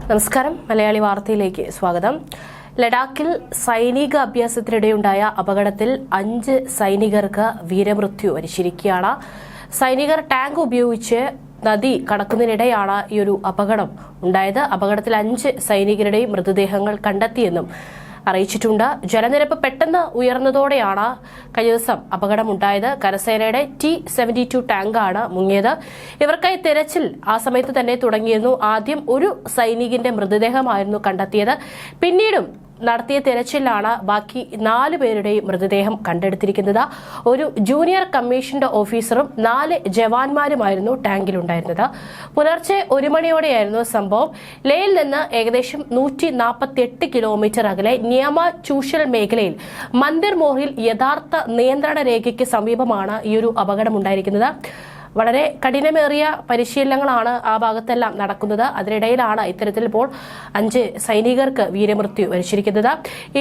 നമസ്കാരം. മലയാളി വാർത്തയിലേക്ക് സ്വാഗതം. ലഡാക്കിൽ സൈനിക അഭ്യാസത്തിനിടെയുണ്ടായ അപകടത്തിൽ 5 സൈനികർക്ക് വീരമൃത്യു വരിച്ചിരിക്കുകയാണ്. സൈനികർ ടാങ്ക് ഉപയോഗിച്ച് നദി കടക്കുന്നതിനിടെയാണ് ഈ ഒരു അപകടം ഉണ്ടായത്. അപകടത്തിൽ 5 സൈനികരുടെയും മൃതദേഹങ്ങൾ കണ്ടെത്തിയെന്നും അറിയിച്ചിട്ടുണ്ട്. ജലനിരപ്പ് പെട്ടെന്ന് ഉയർന്നതോടെയാണ് കഴിഞ്ഞ ദിവസം അപകടമുണ്ടായത്. കരസേനയുടെ T-72 ടാങ്കാണ് മുങ്ങിയത്. ഇവർക്കായി തെരച്ചിൽ ആ സമയത്ത് തന്നെ തുടങ്ങിയിരുന്നു. ആദ്യം ഒരു സൈനികന്റെ മൃതദേഹമായിരുന്നു കണ്ടെത്തിയത്. പിന്നീടും നടത്തിയ തെരച്ചിലാണ് ബാക്കി 4 പേരുടെയും മൃതദേഹം കണ്ടെടുത്തിരിക്കുന്നത്. ഒരു ജൂനിയർ കമ്മീഷൻഡ് ഓഫീസറും 4 ജവാന്മാരുമായിരുന്നു ടാങ്കിലുണ്ടായിരുന്നത്. പുലർച്ചെ 1 മണിയോടെയായിരുന്നു സംഭവം. ലേയിൽ നിന്ന് ഏകദേശം 148 കിലോമീറ്റർ അകലെ നിയമ ചൂഷൽ മേഖലയിൽ മന്ദിർ മോറിൽ യഥാർത്ഥ നിയന്ത്രണ രേഖയ്ക്ക് സമീപമാണ് ഈ ഒരു അപകടമുണ്ടായിരിക്കുന്നത്. വളരെ കഠിനമേറിയ പരിശീലനങ്ങളാണ് ആ ഭാഗത്തെല്ലാം നടക്കുന്നത്. അതിനിടയിലാണ് ഇത്തരത്തിൽ ഇപ്പോൾ 5 സൈനികർക്ക് വീരമൃത്യു വരിച്ചിരിക്കുന്നത്.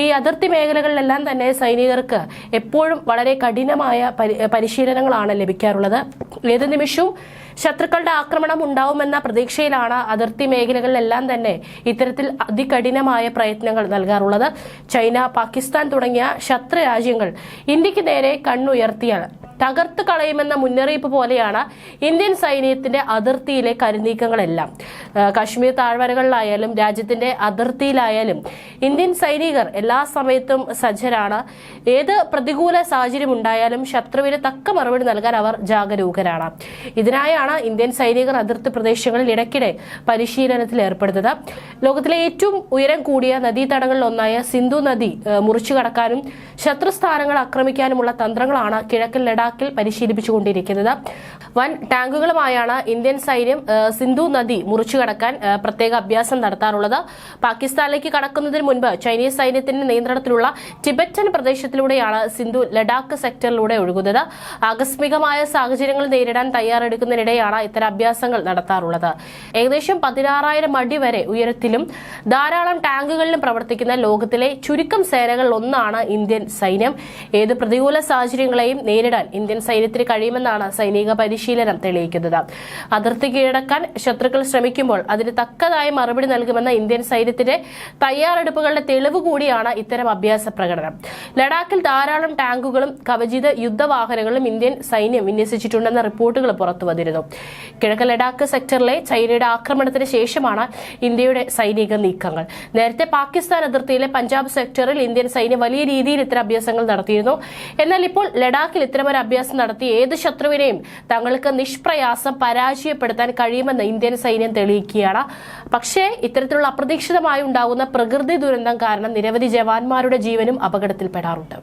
ഈ അതിർത്തി മേഖലകളിലെല്ലാം തന്നെ സൈനികർക്ക് എപ്പോഴും വളരെ കഠിനമായ പരിശീലനങ്ങളാണ് ലഭിക്കാറുള്ളത്. ഏത് നിമിഷവും ശത്രുക്കളുടെ ആക്രമണം ഉണ്ടാവുമെന്ന പ്രതീക്ഷയിലാണ് അതിർത്തി മേഖലകളിലെല്ലാം തന്നെ ഇത്തരത്തിൽ അതികഠിനമായ പ്രയത്നങ്ങൾ നൽകാറുള്ളത്. ചൈന, പാകിസ്ഥാൻ തുടങ്ങിയ ശത്രു രാജ്യങ്ങൾ ഇന്ത്യക്ക് നേരെ കണ്ണുയർത്തിയാൽ തകർത്ത് കളയുമെന്ന മുന്നറിയിപ്പ് പോലെയാണ് ഇന്ത്യൻ സൈന്യത്തിന്റെ അതിർത്തിയിലെ കരുനീക്കങ്ങളെല്ലാം. കാശ്മീർ താഴ്വരകളിലായാലും രാജ്യത്തിന്റെ അതിർത്തിയിലായാലും ഇന്ത്യൻ സൈനികർ എല്ലാ സമയത്തും സജ്ജരാണ്. ഏത് പ്രതികൂല സാഹചര്യം ഉണ്ടായാലും ശത്രുവിന് തക്ക മറുപടി നൽകാൻ അവർ ജാഗരൂകരാണ്. ഇതിനായാണ് ഇന്ത്യൻ സൈനികർ അതിർത്തി പ്രദേശങ്ങളിൽ ഇടയ്ക്കിടെ പരിശീലനത്തിൽ ഏർപ്പെടുന്നത്. ലോകത്തിലെ ഏറ്റവും ഉയരം കൂടിയ നദീതടങ്ങളിൽ ഒന്നായ സിന്ധു നദി മുറിച്ചു കടക്കാനും ശത്രുസ്ഥാനങ്ങൾ ആക്രമിക്കാനുമുള്ള തന്ത്രങ്ങളാണ് കിഴക്കൻ ലഡാക്കിൽ പരിശീലിപ്പിച്ചുകൊണ്ടിരിക്കുന്നത്. വൻ ടാങ്കുകളുമായാണ് ഇന്ത്യൻ സൈന്യം സിന്ധു നദി മുറിച്ചു കടക്കാൻ പ്രത്യേക അഭ്യാസം നടത്താറുള്ളത്. പാകിസ്ഥാനിലേക്ക് കടക്കുന്നതിന് മുൻപ് ചൈനീസ് സൈന്യത്തിന്റെ നിയന്ത്രണത്തിലുള്ള ടിബറ്റൻ പ്രദേശത്തിലൂടെയാണ് സിന്ധു ലഡാക്ക് സെക്ടറിലൂടെ ഒഴുകുന്നത്. ആകസ്മികമായ സാഹചര്യങ്ങൾ നേരിടാൻ തയ്യാറെടുക്കുന്നതിനിടെയാണ് ഇത്തരം അഭ്യാസങ്ങൾ നടത്താറുള്ളത്. ഏകദേശം 16,000 അടി വരെ ഉയരത്തിലും ധാരാളം ടാങ്കുകളിലും പ്രവർത്തിക്കുന്ന ലോകത്തിലെ ചുരുക്കം സേനകളിൽ ഒന്നാണ് ഇന്ത്യൻ സൈന്യം. ഏത് പ്രതികൂല സാഹചര്യങ്ങളെയും നേരിടാൻ ഇന്ത്യൻ സൈന്യത്തിന് കഴിയുമെന്നാണ് സൈനിക പരിശീലനം തെളിയിക്കുന്നത്. അതിർത്തി കീഴടക്കാൻ ശത്രുക്കൾ ശ്രമിക്കുമ്പോൾ അതിന് തക്കതായ മറുപടി നൽകുമെന്ന ഇന്ത്യൻ സൈന്യത്തിന്റെ തയ്യാറെടുപ്പുകളുടെ തെളിവ് കൂടിയാണ് ഇത്തരം അഭ്യാസ പ്രകടനം. ലഡാക്കിൽ ധാരാളം ടാങ്കുകളും കവചിത യുദ്ധവാഹനങ്ങളും ഇന്ത്യൻ സൈന്യം വിന്യസിച്ചിട്ടുണ്ടെന്ന റിപ്പോർട്ടുകൾ പുറത്തു വന്നിരുന്നു. കിഴക്കൻ ലഡാക്ക് സെക്ടറിലെ ചൈനയുടെ ആക്രമണത്തിന് ശേഷമാണ് ഇന്ത്യയുടെ സൈനിക നീക്കങ്ങൾ. നേരത്തെ പാകിസ്ഥാൻ അതിർത്തിയിലെ പഞ്ചാബ് സെക്ടറിൽ ഇന്ത്യൻ സൈന്യം വലിയ രീതിയിൽ ഇത്തരം അഭ്യാസങ്ങൾ നടത്തിയിരുന്നു. എന്നാൽ ഇപ്പോൾ ലഡാക്കിൽ ഇത്തരമൊരു അഭ്യാസം നടത്തി ഏത് ശത്രുവിനെയും തങ്ങൾക്ക് നിഷ്പ്രയാസം പരാജയപ്പെടുത്താൻ കഴിയുമെന്ന് ഇന്ത്യൻ സൈന്യം തെളിയിക്കുകയാണ്. പക്ഷേ ഇത്തരത്തിലുള്ള അപ്രതീക്ഷിതമായി ഉണ്ടാകുന്ന പ്രകൃതി ദുരന്തം കാരണം നിരവധി ജവാന്മാരുടെ ജീവനും അപകടത്തിൽപ്പെടാറുണ്ട്.